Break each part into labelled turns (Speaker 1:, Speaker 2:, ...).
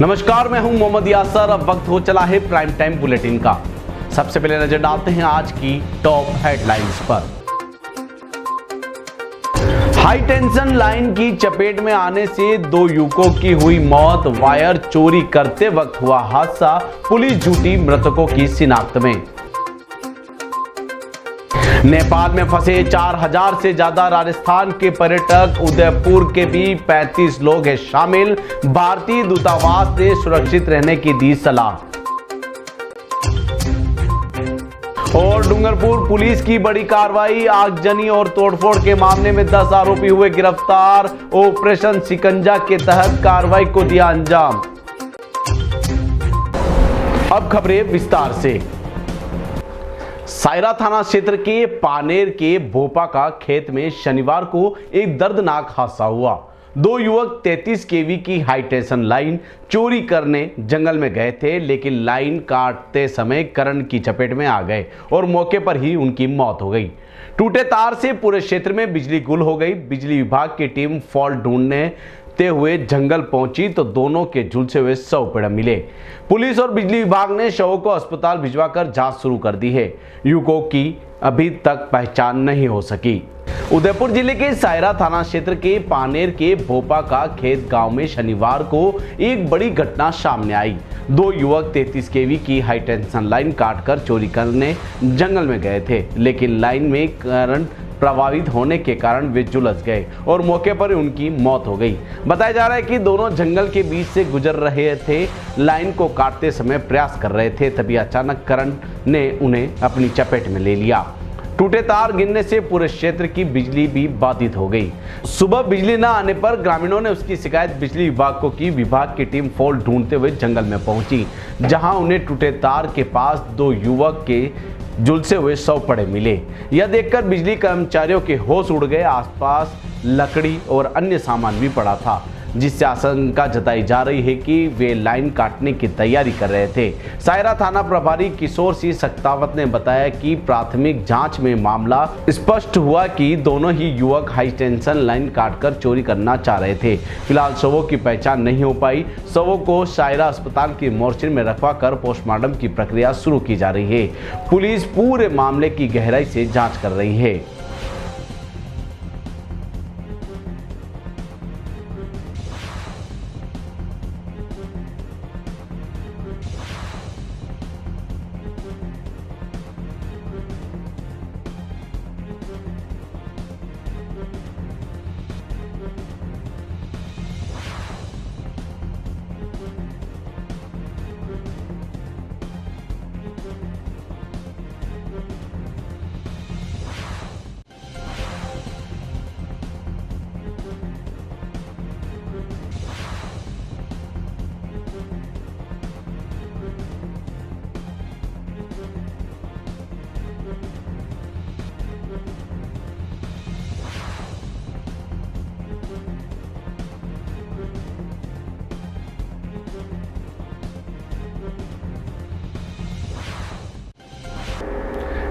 Speaker 1: नमस्कार, मैं हूं मोहम्मद यासर। अब वक्त हो चला है प्राइम टाइम बुलेटिन का। सबसे पहले नजर डालते हैं आज की टॉप हेडलाइंस पर। हाई टेंशन लाइन की चपेट में आने से 2 युवकों की हुई मौत। वायर चोरी करते वक्त हुआ हादसा, पुलिस जुटी मृतकों की शिनाख्त में। नेपाल में फंसे 4000 से ज्यादा राजस्थान के पर्यटक, उदयपुर के भी 35 लोग हैं शामिल। भारतीय दूतावास ने सुरक्षित रहने की दी सलाह। और डूंगरपुर पुलिस की बड़ी कार्रवाई, आगजनी और तोड़फोड़ के मामले में 10 आरोपी हुए गिरफ्तार। ऑपरेशन शिकंजा के तहत कार्रवाई को दिया अंजाम। अब खबरें विस्तार से। सायरा थाना क्षेत्र के पानेर के भोपा का खेत में शनिवार को एक दर्दनाक हादसा हुआ। 2 युवक 33 केवी की हाई टेंशन लाइन चोरी करने जंगल में गए थे, लेकिन लाइन काटते समय करंट की चपेट में आ गए और मौके पर ही उनकी मौत हो गई। टूटे तार से पूरे क्षेत्र में बिजली गुल हो गई। बिजली विभाग की टीम फॉल्ट ढूंढते हुए जंगल पहुंची तो दोनों के झुलसे हुए शव पड़े मिले। पुलिस और बिजली विभाग ने शवों को अस्पताल भिजवाकर जांच शुरू कर दी है। युवकों की अभी तक पहचान नहीं हो सकी। उदयपुर जिले के सायरा थाना क्षेत्र के पानेर के भोपा का खेत गांव में शनिवार को एक बड़ी घटना सामने आई। 2 युवक 33 केवी की हाई टेंशन लाइन काटकर चोरी करने जंगल में गए थे, लेकिन लाइन में करंट प्रभावित होने के कारण वे झुलस गए और मौके पर उनकी मौत हो गई। बताया जा रहा है कि दोनों जंगल के बीच से गुजर रहे थे, लाइन को काटते समय प्रयास कर रहे थे, तभी अचानक करंट ने उन्हें अपनी चपेट में ले लिया। टूटे तार गिरने से पूरे क्षेत्र की बिजली भी बाधित हो गई। सुबह बिजली न आने पर ग्रामीणों ने उसकी शिकायत बिजली विभाग को की। विभाग की टीम फॉल्ट ढूंढते हुए जंगल में पहुंची, जहां उन्हें टूटे तार के पास 2 युवक के झुलसे हुए शव पड़े मिले। यह देखकर बिजली कर्मचारियों के होश उड़ गए। आसपास लकड़ी और अन्य सामान भी पड़ा था, जिससे आशंका जताई जा रही है कि वे लाइन काटने की तैयारी कर रहे थे। सायरा थाना प्रभारी किशोर सिंह सक्तावत ने बताया कि प्राथमिक जांच में मामला स्पष्ट हुआ कि दोनों ही युवक हाई टेंशन लाइन काटकर चोरी करना चाह रहे थे। फिलहाल शवों की पहचान नहीं हो पाई। शवों को सायरा अस्पताल की मोर्चरी में रखवाकर पोस्टमार्टम की प्रक्रिया शुरू की जा रही है। पुलिस पूरे मामले की गहराई से जाँच कर रही है।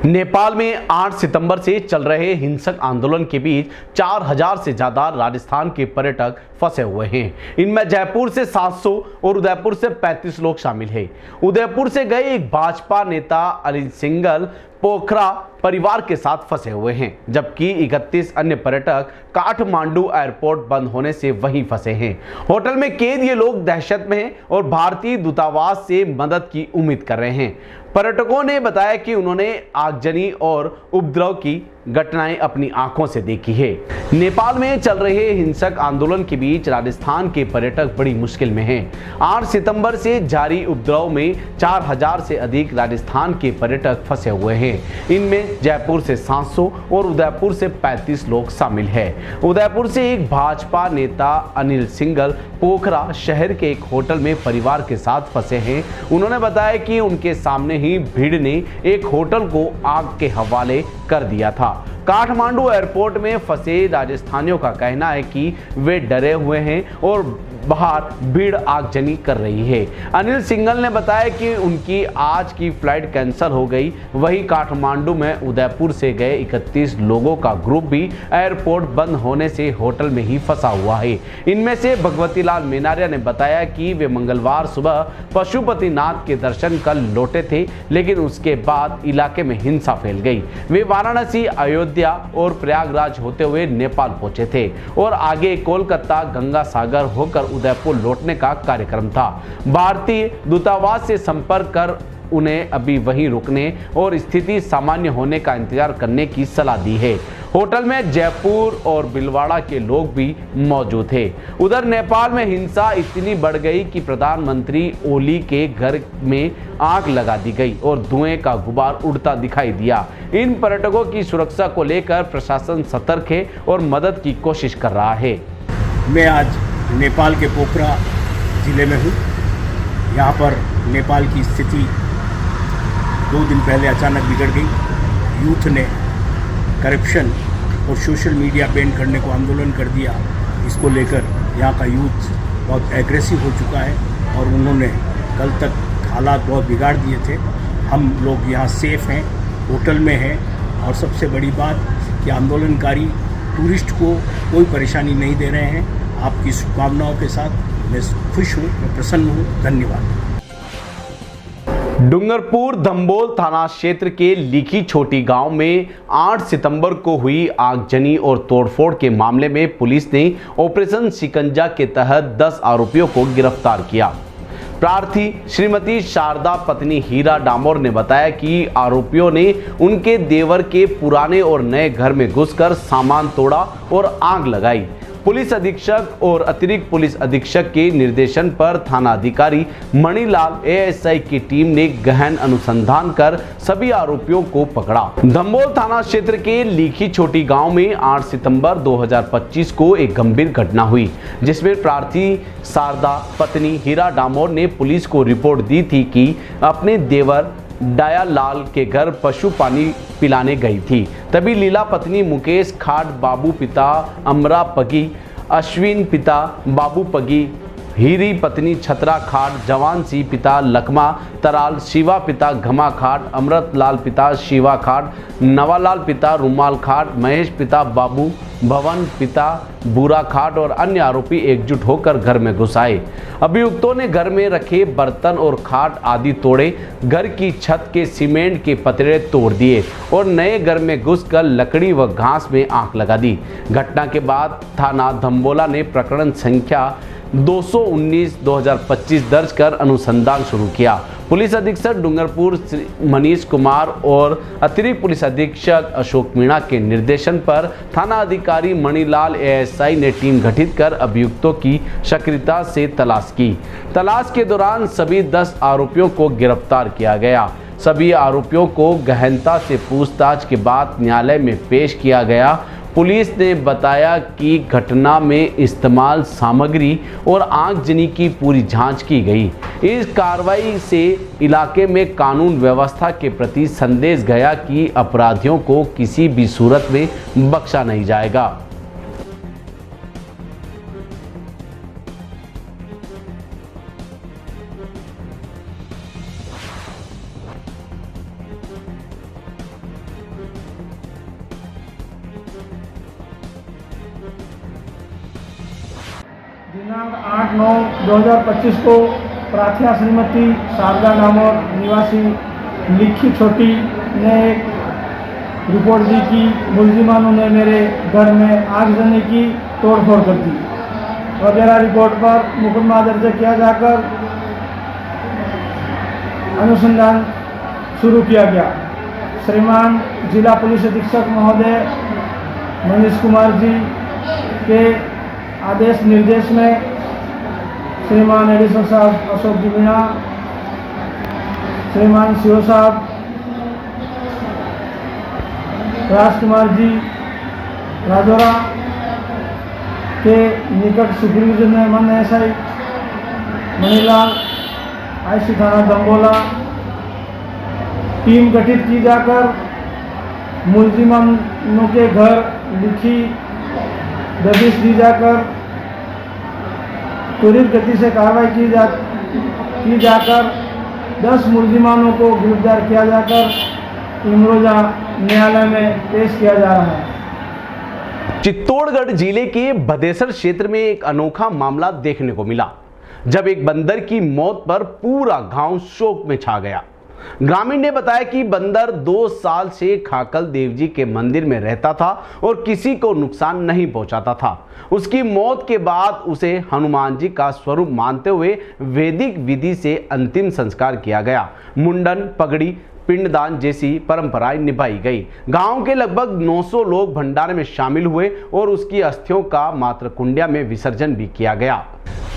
Speaker 1: नेपाल में 8 सितंबर से चल रहे हिंसक आंदोलन के बीच 4000 से ज्यादा राजस्थान के पर्यटक फंसे हुए हैं। इनमें जयपुर से 700 और उदयपुर से 35 लोग शामिल हैं। उदयपुर से गए एक भाजपा नेता अनिल सिंघल पोखरा परिवार के साथ फंसे हुए हैं, जबकि 31 अन्य पर्यटक काठमांडू एयरपोर्ट बंद होने से वहीं फंसे हैं। होटल में कैद ये लोग दहशत में हैं और भारतीय दूतावास से मदद की उम्मीद कर रहे हैं। पर्यटकों ने बताया कि उन्होंने आगजनी और उपद्रव की घटनाएं अपनी आंखों से देखी है। नेपाल में चल रहे हिंसक आंदोलन के बीच राजस्थान के पर्यटक बड़ी मुश्किल में हैं। 8 सितंबर से जारी उपद्रव में 4000 से अधिक राजस्थान के पर्यटक फंसे हुए हैं। इनमें जयपुर से 700 और उदयपुर से 35 लोग शामिल हैं। उदयपुर से एक भाजपा नेता अनिल सिंघल पोखरा शहर के एक होटल में परिवार के साथ फंसे हैं। उन्होंने बताया कि उनके सामने ही भीड़ ने एक होटल को आग के हवाले कर दिया था। काठमांडू एयरपोर्ट में फंसे राजस्थानियों का कहना है कि वे डरे हुए हैं और बाहर भीड़ आगजनी कर रही है। अनिल सिंघल ने बताया कि उनकी आज की फ्लाइट कैंसिल हो गई। वहीं काठमांडू में उदयपुर से गए 31 लोगों का ग्रुप भी एयरपोर्ट बंद होने से होटल में ही फंसा हुआ है। इनमें से भगवती लाल मेनारिया ने बताया कि वे मंगलवार सुबह पशुपतिनाथ के दर्शन कर लौटे थे, लेकिन उसके बाद इलाके में हिंसा फैल गई। वे वाराणसी, अयोध्या और प्रयागराज होते हुए नेपाल पहुंचे थे और आगे कोलकाता, गंगा सागर होकर उदयपुर लौटने का कार्यक्रम था। भारतीय दूतावास से संपर्क कर उन्हें अभी वहीं रुकने और स्थिति सामान्य होने का इंतजार करने की सलाह दी है। होटल में जयपुर और भीलवाड़ा के लोग भी मौजूद थे। उधर नेपाल में हिंसा इतनी बढ़ गई कि प्रधानमंत्री ओली के घर में आग लगा दी गई और धुएं का गुबार उड़ता दिखाई दिया। इन पर्यटकों की सुरक्षा को लेकर प्रशासन सतर्क है और मदद की कोशिश कर रहा है।
Speaker 2: मैं आज नेपाल के पोखरा जिले में हूँ। यहाँ पर नेपाल की स्थिति 2 दिन पहले अचानक बिगड़ गई। यूथ ने करप्शन और सोशल मीडिया बैन करने को आंदोलन कर दिया। इसको लेकर यहाँ का यूथ बहुत एग्रेसिव हो चुका है और उन्होंने कल तक हालात बहुत बिगाड़ दिए थे। हम लोग यहाँ सेफ़ हैं, होटल में हैं और सबसे बड़ी बात कि आंदोलनकारी टूरिस्ट को कोई परेशानी नहीं दे रहे हैं। आपकी शुभकामनाओं के साथ मैं खुश हूँ, मैं प्रसन्न हूँ। धन्यवाद।
Speaker 1: डूंगरपुर धम्बोल थाना क्षेत्र के लीखी छोटी गांव में 8 सितंबर को हुई आगजनी और तोड़फोड़ के मामले में पुलिस ने ऑपरेशन शिकंजा के तहत 10 आरोपियों को गिरफ्तार किया। प्रार्थी श्रीमती शारदा पत्नी हीरा डामोर ने बताया कि आरोपियों ने उनके देवर के पुराने और नए घर में घुसकर सामान तोड़ा और आग लगाई। पुलिस अधीक्षक और अतिरिक्त पुलिस अधीक्षक के निर्देशन पर थाना अधिकारी मणिलाल एएसआई की टीम ने गहन अनुसंधान कर सभी आरोपियों को पकड़ा। धम्बोल थाना क्षेत्र के लीखी छोटी गांव में 8 सितंबर 2025 को एक गंभीर घटना हुई, जिसमें प्रार्थी शारदा पत्नी हीरा डामोर ने पुलिस को रिपोर्ट दी थी कि अपने देवर डाया लाल के घर पशु पानी पिलाने गई थी। तभी लीला पत्नी मुकेश खाट, बाबू पिता अमरा पगी, अश्विन पिता बाबू पगी, हीरी पत्नी छतरा खाट, जवान सी पिता लकमा तराल, शिवा पिता घमा खाट, अमृत लाल पिता शिवा खाट, नवालाल पिता रुमाल खाट, महेश पिता बाबू, भवन पिता बुरा खाट और अन्य आरोपी एकजुट होकर घर में घुस आए। अभियुक्तों ने घर में रखे बर्तन और खाट आदि तोड़े, घर की छत के सीमेंट के पतरे तोड़ दिए और नए घर में घुसकर लकड़ी व घास में आग लगा दी। घटना के बाद थाना धम्बोला ने प्रकरण संख्या 219/2025 दर्ज कर अनुसंधान शुरू किया। पुलिस अधीक्षक डूंगरपुर मनीष कुमार और अतिरिक्त पुलिस अधीक्षक अशोक मीणा के निर्देशन पर थाना अधिकारी मणिलाल एएसआई ने टीम गठित कर अभियुक्तों की सक्रियता से तलाश की। तलाश के दौरान सभी 10 आरोपियों को गिरफ्तार किया गया। सभी आरोपियों को गहनता से पूछताछ के बाद न्यायालय में पेश किया गया। पुलिस ने बताया कि घटना में इस्तेमाल सामग्री और आगजनी की पूरी जांच की गई। इस कार्रवाई से इलाके में कानून व्यवस्था के प्रति संदेश गया कि अपराधियों को किसी भी सूरत में बख्शा नहीं जाएगा।
Speaker 3: दिनांक 8/9/2025 को प्रार्थना श्रीमती शारदा डामोर निवासी लीखी छोटी ने एक रिपोर्ट दी कि मुलजिमानों ने मेरे घर में आगजनी की, तोड़फोड़ कर दी। वगैरह रिपोर्ट पर मुकदमा दर्ज किया जाकर अनुसंधान शुरू किया गया। श्रीमान जिला पुलिस अधीक्षक महोदय मनीष कुमार जी के आदेश निर्देश में श्रीमान एडिशनल साहब अशोक जी मीणा, श्रीमान सीओ साहब राजकुमार जी राजौरा के निकट सुपरविजन में मन एसआई मणिलाल आईसी थाना धम्बोला टीम गठित की जाकर मुलजिमानों के घर लिखी दबिश दी जाकर त्वरित गति से कार्रवाई की जाकर 10 मुलजिमानों को गिरफ्तार किया जाकर इमरोजा न्यायालय में पेश किया जा रहा है।
Speaker 1: चित्तौड़गढ़ जिले के भदेसर क्षेत्र में एक अनोखा मामला देखने को मिला, जब एक बंदर की मौत पर पूरा गांव शोक में छा गया। ग्रामीण ने बताया कि बंदर 2 साल से खाकल देव जी के मंदिर में रहता था और किसी को नुकसान नहीं पहुंचाता था। उसकी मौत के बाद उसे हनुमान जी का स्वरूप मानते हुए वैदिक विधि से अंतिम संस्कार किया गया। मुंडन, पगड़ी, पिंडदान जैसी परंपराएं निभाई गई। गांव के लगभग 900 लोग भंडारे में शामिल हुए और उसकी अस्थियों का मातृकुंडिया में विसर्जन भी किया गया।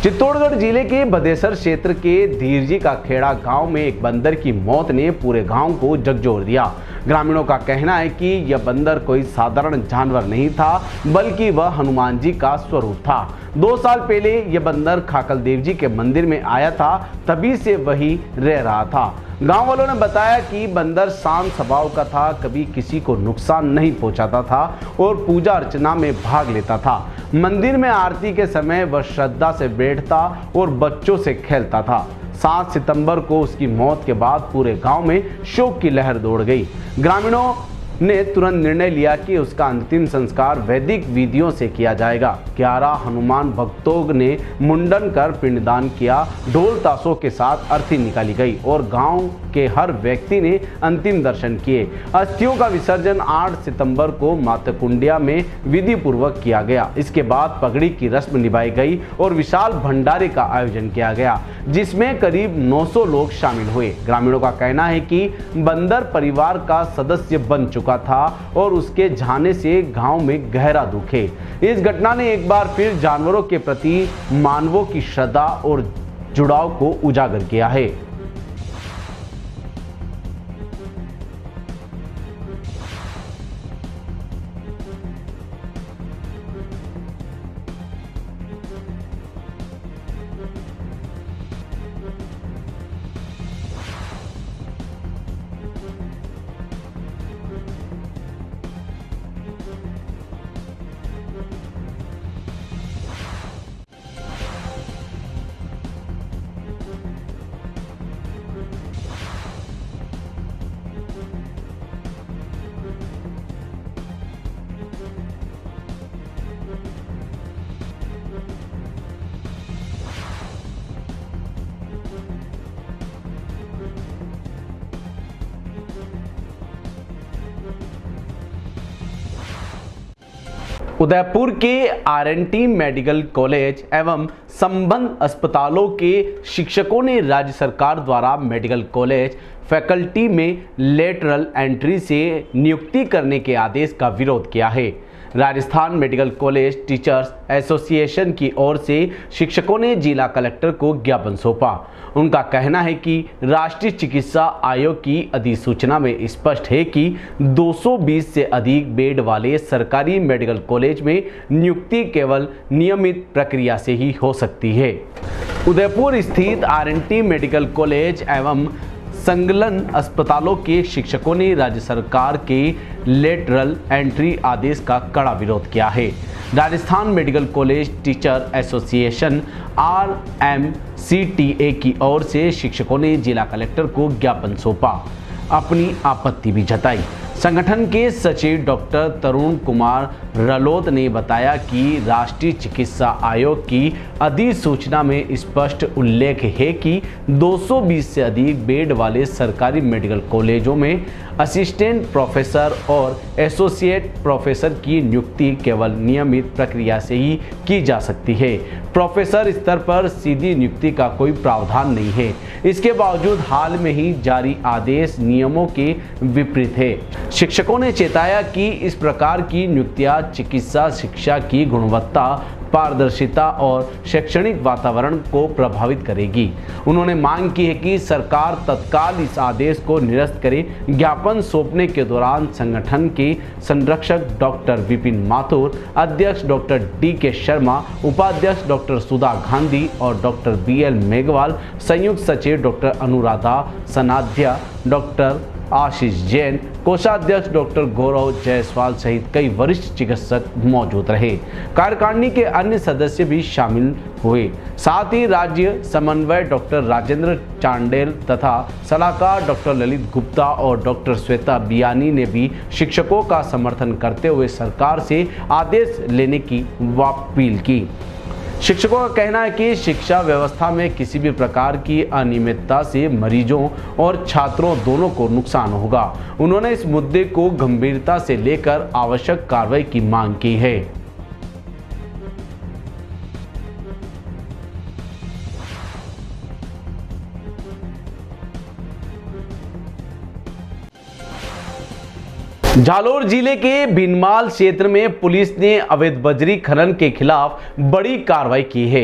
Speaker 1: चित्तौड़गढ़ जिले के भदेसर क्षेत्र के धीरजी का खेड़ा गांव में एक बंदर की मौत ने पूरे गांव को झकझोर दिया। ग्रामीणों का कहना है कि यह बंदर कोई साधारण जानवर नहीं था, बल्कि वह हनुमान जी का स्वरूप था। 2 साल पहले यह बंदर खाकल देव जी के मंदिर में आया था, तभी से वही रह रहा था। गांव वालों ने बताया कि बंदर शांत स्वभाव का था, कभी किसी को नुकसान नहीं पहुंचाता था और पूजा अर्चना में भाग लेता था। मंदिर में आरती के समय वह श्रद्धा से बैठता और बच्चों से खेलता था। 7 सितंबर को उसकी मौत के बाद पूरे गांव में शोक की लहर दौड़ गई। ग्रामीणों ने तुरंत निर्णय लिया कि उसका अंतिम संस्कार वैदिक विधियों से किया जाएगा। 11 हनुमान भक्तों ने मुंडन कर पिंडदान किया। ढोल ताशों के साथ अर्थी निकाली गई और गांव के हर व्यक्ति ने अंतिम दर्शन किए। अस्थियों का विसर्जन 8 सितंबर को मातृकुंडिया में विधि पूर्वक किया गया। इसके बाद पगड़ी की रस्म निभाई गई और विशाल भंडारे का आयोजन किया गया, जिसमें करीब 900 लोग शामिल हुए। ग्रामीणों का कहना है कि बंदर परिवार का सदस्य बन चुका था और उसके जाने से गांव में गहरा दुख है। इस घटना ने एक बार फिर जानवरों के प्रति मानवों की श्रद्धा और जुड़ाव को उजागर किया है। उदयपुर के आर&टी मेडिकल कॉलेज एवं संबद्ध अस्पतालों के शिक्षकों ने राज्य सरकार द्वारा मेडिकल कॉलेज फैकल्टी में लेटरल एंट्री से नियुक्ति करने के आदेश का विरोध किया है। Rajasthan medical college teachers association की ओर से शिक्षकों ने जिला कलेक्टर को ज्ञापन सौंपा। उनका कहना है कि राष्ट्रीय चिकित्सा आयोग की अधिसूचना में स्पष्ट है कि 220 से अधिक बेड वाले सरकारी मेडिकल कॉलेज में नियुक्ति केवल नियमित प्रक्रिया से ही हो सकती है। उदयपुर स्थित आर&टी मेडिकल कॉलेज एवं संलग्न अस्पतालों के शिक्षकों ने राज्य सरकार के लेटरल एंट्री आदेश का कड़ा विरोध किया है। Rajasthan medical college teacher association RMCTA की ओर से शिक्षकों ने जिला कलेक्टर को ज्ञापन सौंपा, अपनी आपत्ति भी जताई। संगठन के सचिव डॉक्टर तरुण कुमार रलोत ने बताया कि राष्ट्रीय चिकित्सा आयोग की अधिसूचना में स्पष्ट उल्लेख है कि 220 से अधिक बेड वाले सरकारी मेडिकल कॉलेजों में असिस्टेंट प्रोफेसर और एसोसिएट प्रोफेसर की नियुक्ति केवल नियमित प्रक्रिया से ही की जा सकती है। प्रोफेसर स्तर पर सीधी नियुक्ति का कोई प्रावधान नहीं है। इसके बावजूद हाल में ही जारी आदेश नियमों के विपरीत है। शिक्षकों ने चेताया कि इस प्रकार की नियुक्तियां चिकित्सा शिक्षा की गुणवत्ता, पारदर्शिता और शैक्षणिक वातावरण को प्रभावित करेगी। उन्होंने मांग की है कि सरकार तत्काल इस आदेश को निरस्त करे। ज्ञापन सौंपने के दौरान संगठन के संरक्षक डॉक्टर विपिन माथुर, अध्यक्ष डॉक्टर DK शर्मा, उपाध्यक्ष डॉक्टर सुधा गांधी और डॉक्टर BL मेघवाल, संयुक्त सचिव डॉक्टर अनुराधा सनाध्या, डॉक्टर आशीष जैन, कोषाध्यक्ष डॉक्टर गौरव जायसवाल सहित कई वरिष्ठ चिकित्सक मौजूद रहे। कार्यकारिणी के अन्य सदस्य भी शामिल हुए। साथ ही राज्य समन्वय डॉक्टर राजेंद्र चांडेल तथा सलाहकार डॉक्टर ललित गुप्ता और डॉक्टर श्वेता बियानी ने भी शिक्षकों का समर्थन करते हुए सरकार से आदेश लेने की अपील की। शिक्षकों का कहना है कि शिक्षा व्यवस्था में किसी भी प्रकार की अनियमितता से मरीजों और छात्रों दोनों को नुकसान होगा। उन्होंने इस मुद्दे को गंभीरता से लेकर आवश्यक कार्रवाई की मांग की है। जालोर जिले के भीनमाल क्षेत्र में पुलिस ने अवैध बजरी खनन के खिलाफ बड़ी कार्रवाई की है।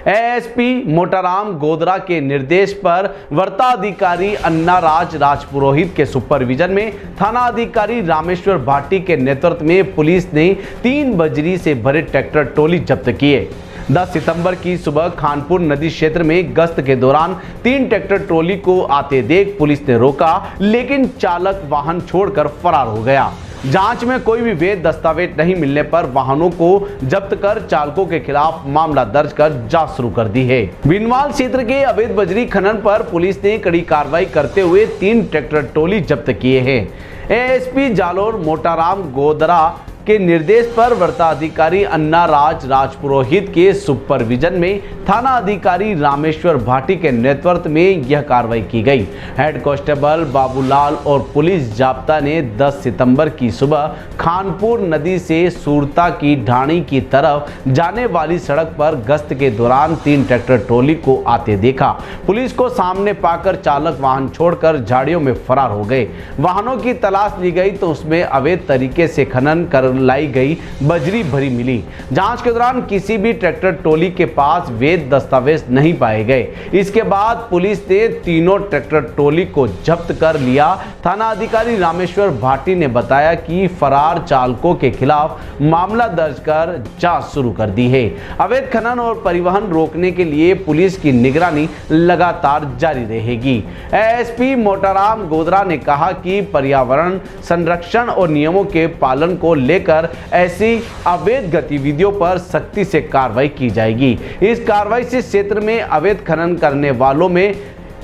Speaker 1: एएसपी मोटाराम गोदरा के निर्देश पर वर्ताधिकारी अन्ना राजपुरोहित के सुपरविजन में थाना अधिकारी रामेश्वर भाटी के नेतृत्व में पुलिस ने 3 बजरी से भरे ट्रैक्टर ट्रॉली जब्त किए। 10 सितंबर की सुबह खानपुर नदी क्षेत्र में गश्त के दौरान 3 ट्रैक्टर ट्रॉली को आते देख पुलिस ने रोका, लेकिन चालक वाहन छोड़कर फरार हो गया। जांच में कोई भी वैध दस्तावेज नहीं मिलने पर वाहनों को जब्त कर चालकों के खिलाफ मामला दर्ज कर जांच शुरू कर दी है। भीनमाल क्षेत्र के अवैध बजरी खनन पर पुलिस ने कड़ी कार्रवाई करते हुए 3 ट्रैक्टर ट्रॉली जब्त किए हैं। एएसपी जालोर मोटाराम गोदरा के निर्देश पर वर्ताधिकारी अन्ना राजपुरोहित के सुपरविजन में थाना अधिकारी रामेश्वर भाटी के नेतृत्व में यह कार्रवाई की गई। हेड कांस्टेबल बाबूलाल और पुलिस जाब्ता ने 10 सितंबर की सुबह खानपुर नदी से सूरता की ढाणी की तरफ जाने वाली सड़क पर गश्त के दौरान 3 ट्रैक्टर ट्रॉली को आते देखा। पुलिस को सामने पाकर चालक वाहन छोड़कर झाड़ियों में फरार हो गए। वाहनों की तलाश ली गई तो उसमें अवैध तरीके से खनन कर लाई गई बजरी भरी मिली। जांच के दौरान किसी भी ट्रैक्टर ट्रॉली के पास वैध दस्तावेज नहीं पाए गए। इसके बाद पुलिस ने तीनों ट्रैक्टर ट्रॉली को जब्त कर लिया। थाना अधिकारी रामेश्वर भाटी ने बताया कि फरार चालकों के खिलाफ मामला दर्ज कर जांच शुरू कर दी है। अवैध खनन और परिवहन रोकने के लिए पुलिस की निगरानी लगातार जारी रहेगी। एएसपी मोटाराम गोदरा ने कहा कि पर्यावरण संरक्षण और नियमों के पालन को लेकर ऐसी अवैध गतिविधियों पर सख्ती से कार्रवाई की जाएगी। इस कार्रवाई से क्षेत्र में अवैध खनन करने वालों में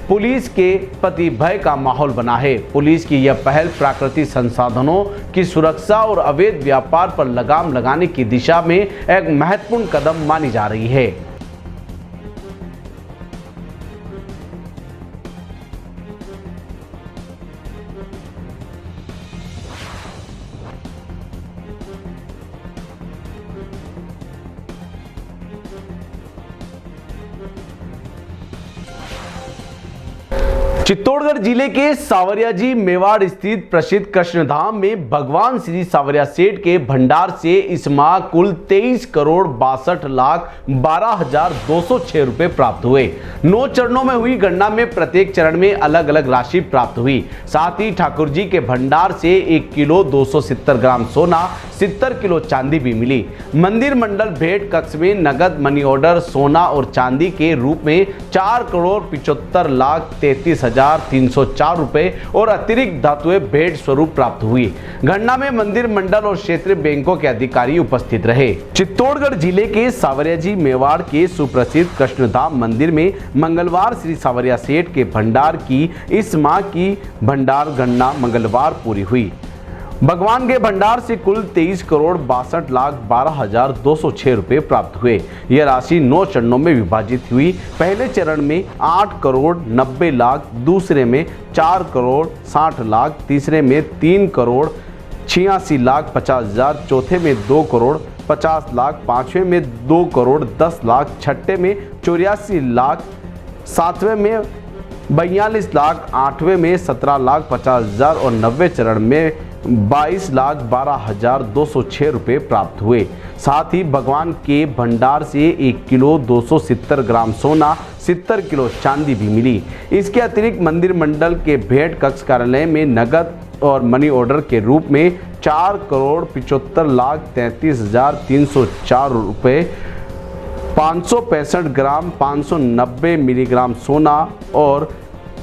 Speaker 1: पुलिस के प्रति भय का माहौल बना है। पुलिस की यह पहल प्राकृतिक संसाधनों की सुरक्षा और अवैध व्यापार पर लगाम लगाने की दिशा में एक महत्वपूर्ण कदम मानी जा रही है। चित्तौड़गढ़ जिले के सावरियाजी मेवाड़ स्थित प्रसिद्ध कृष्णधाम में भगवान श्री सावरिया सेठ के भंडार से इस माह कुल 23,62,12,206 रुपए प्राप्त हुए। 9 चरणों में हुई गणना में प्रत्येक चरण में अलग अलग राशि प्राप्त हुई। साथ ही ठाकुर जी के भंडार से 1 किलो 270 ग्राम सोना, 70 किलो चांदी भी मिली। मंदिर मंडल भेंट कक्ष में नगद मनी ऑर्डर सोना और चांदी के रूप में 4,75,33,304 रुपए और अतिरिक्त धातुएं भेंट स्वरूप प्राप्त हुई। गणना में मंदिर मंडल और क्षेत्रीय बैंकों के अधिकारी उपस्थित रहे। चित्तौड़गढ़ जिले के सावरियाजी मेवाड़ के सुप्रसिद्ध कृष्णधाम मंदिर में मंगलवार श्री सावरिया सेठ के भंडार की इस माह की भंडार गणना मंगलवार पूरी हुई। भगवान के भंडार से कुल 23,62,12,206 रुपए प्राप्त हुए। यह राशि 9 चरणों में विभाजित हुई। पहले चरण में 8,90,00,000, दूसरे में 4,60,00,000, तीसरे में 3,86,50,000, चौथे में 2,50,00,000, पांचवें में 2,10,00,000, छठे में 84,00,000, सातवें में 42,00,000, आठवें में 17,50,000 और 90वें चरण में 22,12,206 रुपए प्राप्त हुए। साथ ही भगवान के भंडार से 1 किलो 270 ग्राम सोना, 70 किलो चांदी भी मिली। इसके अतिरिक्त मंदिर मंडल के भेंट कक्ष कार्यालय में नगद और मनी ऑर्डर के रूप में 4,75,33,304 रुपए, 565 ग्राम 590 मिलीग्राम सोना और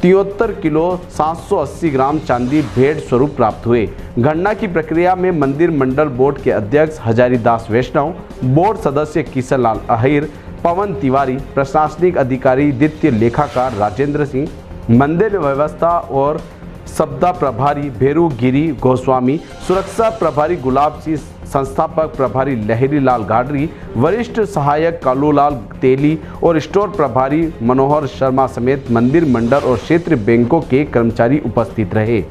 Speaker 1: 73 किलो 780 ग्राम चांदी भेंट स्वरूप प्राप्त हुए। गणना की प्रक्रिया में मंदिर मंडल बोर्ड के अध्यक्ष हजारीदास वैष्णव, बोर्ड सदस्य किशन लाल अहिर, पवन तिवारी, प्रशासनिक अधिकारी द्वितीय लेखाकार राजेंद्र सिंह, मंदिर व्यवस्था और सप्ताह प्रभारी भेरू गिरी गोस्वामी, सुरक्षा प्रभारी गुलाब सिंह, संस्थापक प्रभारी लहरी लाल गाडरी, वरिष्ठ सहायक कालूलाल तेली और स्टोर प्रभारी मनोहर शर्मा समेत मंदिर मंडल और क्षेत्रीय बैंकों के कर्मचारी उपस्थित रहे।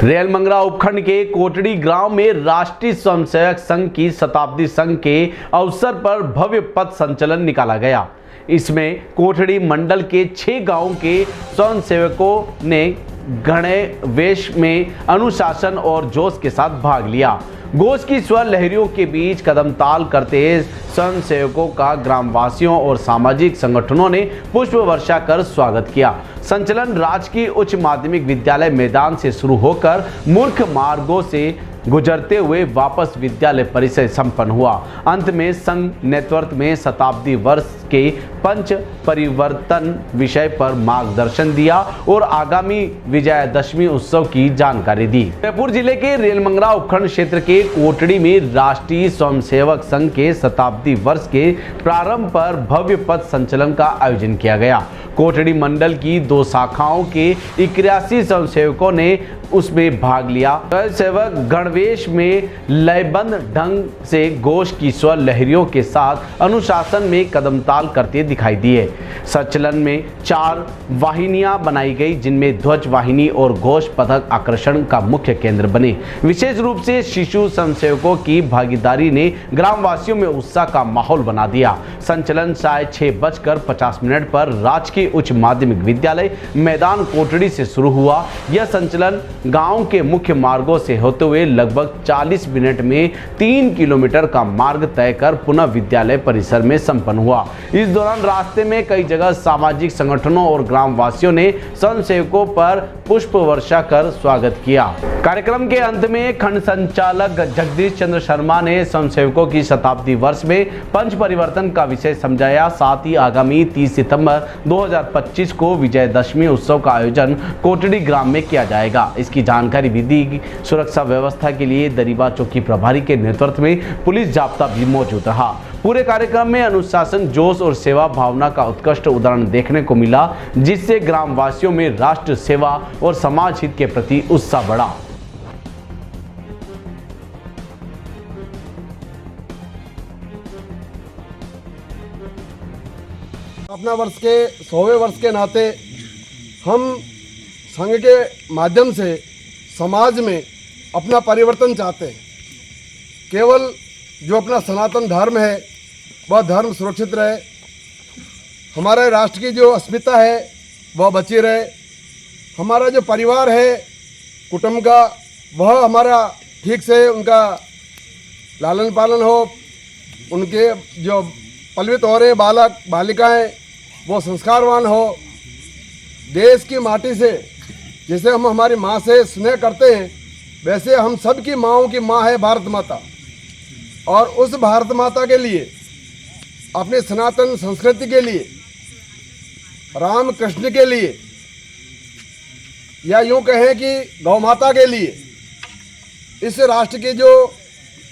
Speaker 1: रेलमंगरा उपखंड के कोटड़ी गांव में राष्ट्रीय स्वयंसेवक संघ की शताब्दी संघ के अवसर पर भव्य पथ संचलन निकाला गया। इसमें कोटड़ी मंडल के 6 गांवों के स्वयंसेवकों ने गणे वेश में अनुशासन और जोश के साथ भाग लिया। घोष की स्वर लहरियों के बीच कदम ताल करते स्वयंसेवकों का ग्रामवासियों और सामाजिक संगठनों ने पुष्प वर्षा कर स्वागत किया। संचलन राजकीय उच्च माध्यमिक विद्यालय मैदान से शुरू होकर मुख्य मार्गों से गुजरते हुए वापस विद्यालय परिसर संपन्न हुआ। अंत में संघ नेतृत्व में शताब्दी वर्ष के पंच परिवर्तन विषय पर मार्गदर्शन दिया और आगामी विजयादशमी उत्सव की जानकारी दी। जयपुर जिले के रेलमंगरा उपखंड क्षेत्र के कोटड़ी में राष्ट्रीय स्वयंसेवक संघ के शताब्दी वर्ष के प्रारंभ पर भव्य पथ संचलन का आयोजन किया गया। कोटड़ी मंडल की 2 शाखाओं के 81 स्वयंसेवकों ने उसमें भाग लिया। स्वयंसेवक गणवेश में लयबंद ढंग से घोष की स्वर लहरियों के साथ अनुशासन में कदम ताल करते दिखाई दिए। संचलन में 4 वाहिनियां बनाई गई, जिनमें ध्वज वाहिनी और घोष पथक आकर्षण का मुख्य केंद्र बने। विशेष रूप से शिशु स्वयंसेवकों की भागीदारी ने ग्रामवासियों में उत्साह का माहौल बना दिया। संचलन साढ़े 6:50 पर राजकीय उच्च माध्यमिक विद्यालय मैदान कोटड़ी से शुरू हुआ। यह संचलन गांव के मुख्य मार्गों से होते हुए लगभग 40 मिनट में 3 किलोमीटर का मार्ग तय कर पुनः विद्यालय परिसर में संपन्न हुआ। इस दौरान रास्ते में कई जगह सामाजिक संगठनों और ग्रामवासियों ने स्वयंसेवकों पर पुष्प वर्षा कर स्वागत किया। कार्यक्रम के अंत में खंड संचालक जगदीश चंद्र शर्मा ने स्वयंसेवकों की शताब्दी वर्ष में पंच परिवर्तन का विषय समझाया। साथ ही आगामी 30 सितंबर 2025 को विजयदशमी उत्सव का आयोजन कोटड़ी ग्राम में किया जाएगा। इसकी जानकारी भी दी। सुरक्षा व्यवस्था के लिए दरीबा चौकी प्रभारी के नेतृत्व में पुलिस जाब्ता भी मौजूद रहा। पूरे कार्यक्रम में अनुशासन, जोश और सेवा भावना का उत्कृष्ट उदाहरण देखने को मिला, जिससे ग्रामवासियों में राष्ट्र सेवा और समाज हित के प्रति उत्साह बढ़ा।
Speaker 4: अपना वर्ष के 100वें वर्ष के नाते हम संघ के माध्यम से समाज में अपना परिवर्तन चाहते हैं। केवल जो अपना सनातन धर्म है वह धर्म सुरक्षित रहे, हमारे राष्ट्र की जो अस्मिता है वह बची रहे, हमारा जो परिवार है कुटुंब का वह हमारा ठीक से उनका लालन पालन हो, उनके जो पलवित हो रहे बालक बालिकाएं वो संस्कारवान हो। देश की माटी से जैसे हम हमारी माँ से स्नेह करते हैं, वैसे हम सब की माँओं की माँ है भारत माता, और उस भारत माता के लिए, अपने सनातन संस्कृति के लिए, राम कृष्ण के लिए, या यूँ कहें कि गौ माता के लिए, इस राष्ट्र के जो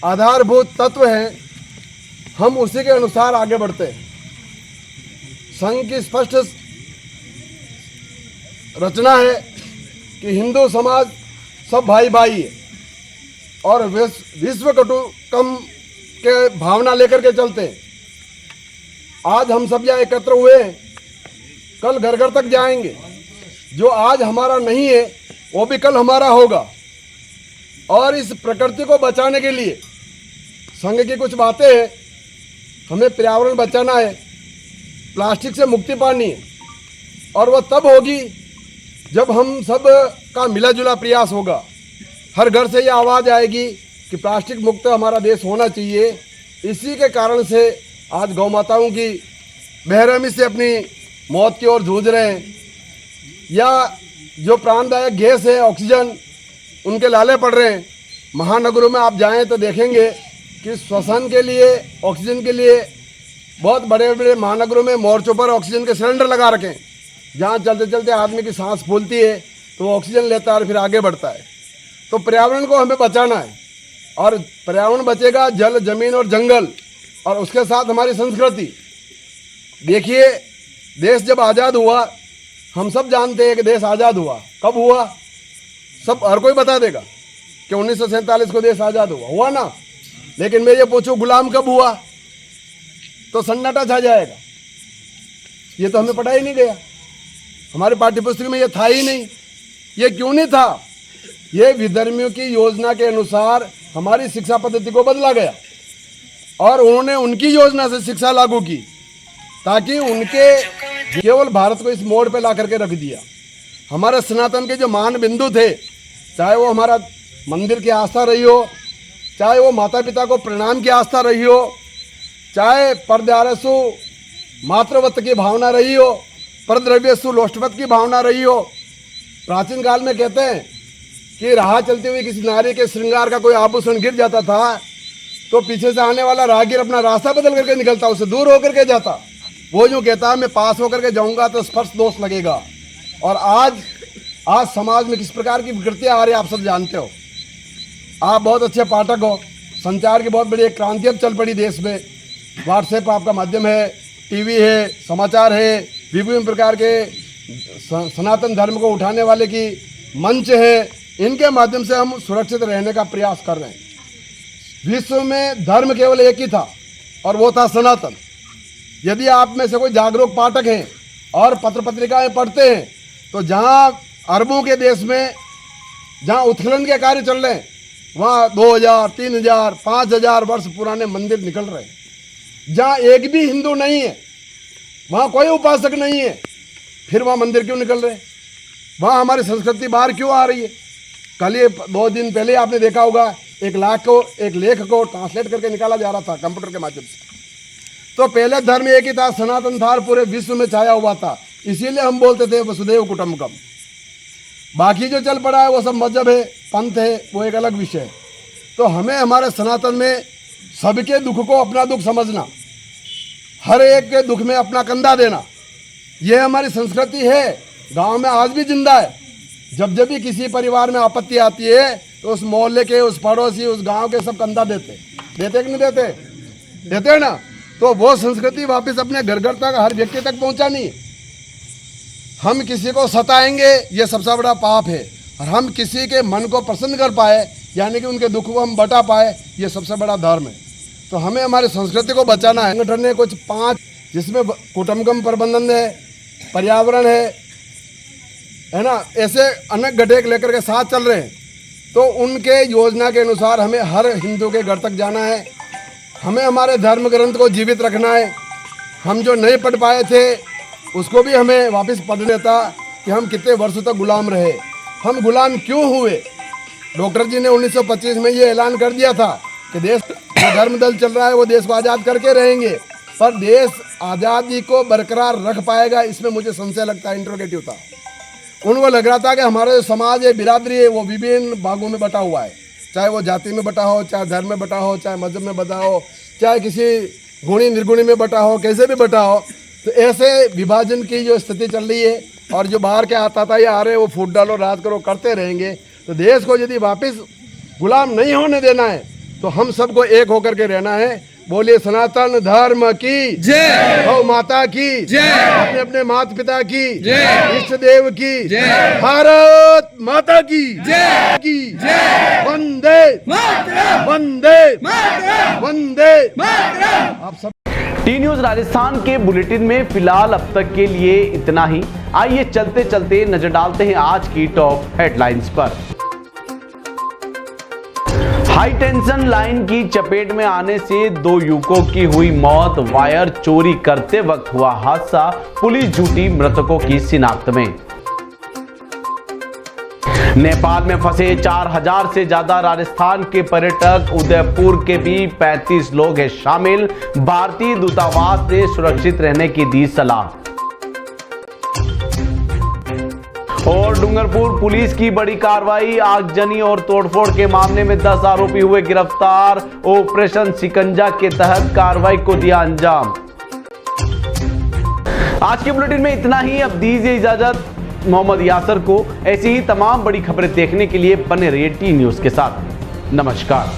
Speaker 4: आधारभूत तत्व हैं हम उसी के अनुसार आगे बढ़ते हैं। संघ की स्पष्ट रचना है कि हिंदू समाज सब भाई भाई है और विश्व कुटुंबकम के भावना लेकर के चलते हैं। आज हम सब यहाँ एकत्र हुए हैं, कल घर घर तक जाएंगे। जो आज हमारा नहीं है वो भी कल हमारा होगा, और इस प्रकृति को बचाने के लिए संघ की कुछ बातें हैं। हमें पर्यावरण बचाना है, प्लास्टिक से मुक्ति पानी है, और वह तब होगी जब हम सब का मिला जुला प्रयास होगा, हर घर से ये आवाज़ आएगी कि प्लास्टिक मुक्त हमारा देश होना चाहिए। इसी के कारण से आज गौ माताओं की बेरहमी से अपनी मौत की ओर जूझ रहे हैं, या जो प्राणदायक गैस है ऑक्सीजन उनके लाले पड़ रहे हैं। महानगरों में आप जाएं तो देखेंगे कि श्वसन के लिए, ऑक्सीजन के लिए बहुत बड़े बड़े महानगरों में मोर्चों पर ऑक्सीजन के सिलेंडर लगा रखे हैं, जहाँ चलते चलते आदमी की सांस फूलती है तो वो ऑक्सीजन लेता है और फिर आगे बढ़ता है। तो पर्यावरण को हमें बचाना है, और पर्यावरण बचेगा जल, जमीन और जंगल, और उसके साथ हमारी संस्कृति। देखिए, देश जब आज़ाद हुआ, हम सब जानते हैं कि देश आज़ाद हुआ कब हुआ, सब हर कोई बता देगा कि 1947 को देश आज़ाद हुआ ना। लेकिन मैं ये पूछूं गुलाम कब हुआ, तो सन्नाटा छा जाएगा। ये तो हमें पढ़ा ही नहीं गया, हमारे पाठ्य पुस्तक में ये था ही नहीं। ये क्यों नहीं था? ये विधर्मियों की योजना के अनुसार हमारी शिक्षा पद्धति को बदला गया, और उन्होंने उनकी योजना से शिक्षा लागू की, ताकि उनके केवल भारत को इस मोड़ पे ला करके रख दिया। हमारे सनातन के जो मान बिंदु थे, चाहे वो हमारा मंदिर की आस्था रही हो, चाहे वो माता पिता को प्रणाम की आस्था रही हो, चाहे परद्यारसु मातृवत की भावना रही हो, परद्रव्यसु लोष्टवत की भावना रही हो। प्राचीन काल में कहते हैं कि राह चलते हुए किसी नारी के श्रृंगार का कोई आभूषण गिर जाता था तो पीछे से आने वाला राहगीर अपना रास्ता बदल करके निकलता, उससे दूर होकर के जाता। वो यूँ कहता मैं पास होकर के जाऊँगा तो स्पर्श दोष लगेगा। और आज समाज में किस प्रकार की विकृतियाँ आ रही है आप सब जानते हो। आप बहुत अच्छे पाठक हो, संचार की बहुत बड़ी एक क्रांति अब चल पड़ी देश में। व्हाट्सएप आपका माध्यम है, टीवी है, समाचार है, विभिन्न प्रकार के सनातन धर्म को उठाने वाले की मंच है। इनके माध्यम से हम सुरक्षित रहने का प्रयास कर रहे हैं। विश्व में धर्म केवल एक ही था, और वो था सनातन। यदि आप में से कोई जागरूक पाठक हैं और पत्र पत्रिकाएं पढ़ते हैं, तो जहाँ अरबों के देश में जहाँ उत्खनन के कार्य चल रहे हैं, वहाँ 2000, 3000, 5000 वर्ष पुराने मंदिर निकल रहे हैं। जहाँ एक भी हिंदू नहीं है, वहाँ कोई उपासक नहीं है, फिर वहाँ मंदिर क्यों निकल रहे हैं? वहाँ हमारी संस्कृति बाहर क्यों आ रही है? कल ये 2 दिन पहले आपने देखा होगा, एक लेख को ट्रांसलेट करके निकाला जा रहा था कंप्यूटर के माध्यम से। तो पहले धर्म एक ही था, सनातन था, पूरे विश्व में छाया हुआ था। इसीलिए हम बोलते थे वसुदेव कुटुंबकम। बाकी जो चल पड़ा है वो सब मजहब है, पंथ है, वो एक अलग विषय है। तो हमें हमारे सनातन में सबके दुख को अपना दुख समझना, हर एक के दुख में अपना कंधा देना, ये हमारी संस्कृति है। गांव में आज भी जिंदा है। जब भी किसी परिवार में आपत्ति आती है तो उस मोहल्ले के, उस पड़ोसी, उस गांव के सब कंधा देते कि नहीं देते? देते हैं ना। तो वो संस्कृति वापस अपने घर घर तक, हर व्यक्ति तक पहुंचानी है। हम किसी को सताएंगे ये सबसे बड़ा पाप है, और हम किसी के मन को प्रसन्न कर पाए, यानी कि उनके दुख को हम बटा पाए, ये सबसे बड़ा धर्म है। तो हमें हमारी संस्कृति को बचाना है। संगठन ने कुछ 5, जिसमें कुटुंबकम प्रबंधन है, पर्यावरण है ना, ऐसे अनेक घटक लेकर के साथ चल रहे हैं। तो उनके योजना के अनुसार हमें हर हिंदू के घर तक जाना है। हमें हमारे धर्म ग्रंथ को जीवित रखना है। हम जो नहीं पढ़ पाए थे उसको भी हमें वापस पढ़ लेता कि हम कितने वर्षों तक गुलाम रहे, हम गुलाम क्यों हुए। डॉक्टर जी ने 1925 में ये ऐलान कर दिया था कि देश जो धर्म दल चल रहा है वो देश को आज़ाद करके रहेंगे, पर देश आज़ादी को बरकरार रख पाएगा, इसमें मुझे संशय लगता है, इंट्रोगेटिव था। उनको लग रहा था कि हमारा जो समाज है, बिरादरी है, वो विभिन्न भागों में बटा हुआ है, चाहे वो जाति में बटा हो, चाहे धर्म में बटा हो, चाहे मजहब में बटा हो, चाहे किसी गुणी निर्गुणी में बटा हो, कैसे भी बटा हो। तो ऐसे विभाजन की जो स्थिति चल रही है, और जो बाहर के आता आ रहे हैं वो फूट डालो राज करो करते रहेंगे। तो देश को यदि वापस गुलाम नहीं होने देना है तो हम सबको एक होकर के रहना है। बोलिए सनातन धर्म की जय, गौ माता की जय, अपने अपने माता पिता की जय, इष्ट देव की जय, भारत माता की जय की जय। वंदे वंदे वंदे। आप सब
Speaker 1: टी न्यूज राजस्थान के बुलेटिन में फिलहाल अब तक के लिए इतना ही। आइए चलते चलते नजर डालते हैं आज की टॉप हेडलाइंस पर। हाई टेंशन लाइन की चपेट में आने से 2 युवकों की हुई मौत। वायर चोरी करते वक्त हुआ हादसा, पुलिस जुटी मृतकों की शिनाख्त में। नेपाल में फंसे 4000 से ज्यादा राजस्थान के पर्यटक, उदयपुर के भी 35 लोग हैं शामिल। भारतीय दूतावास ने सुरक्षित रहने की दी सलाह। और डूंगरपुर पुलिस की बड़ी कार्रवाई, आगजनी और तोड़फोड़ के मामले में 10 आरोपी हुए गिरफ्तार। ऑपरेशन शिकंजा के तहत कार्रवाई को दिया अंजाम। आज के बुलेटिन में इतना ही। अब दीजिए इजाजत मोहम्मद यासर को। ऐसी ही तमाम बड़ी खबरें देखने के लिए बने रहिए टी न्यूज़ के साथ। नमस्कार।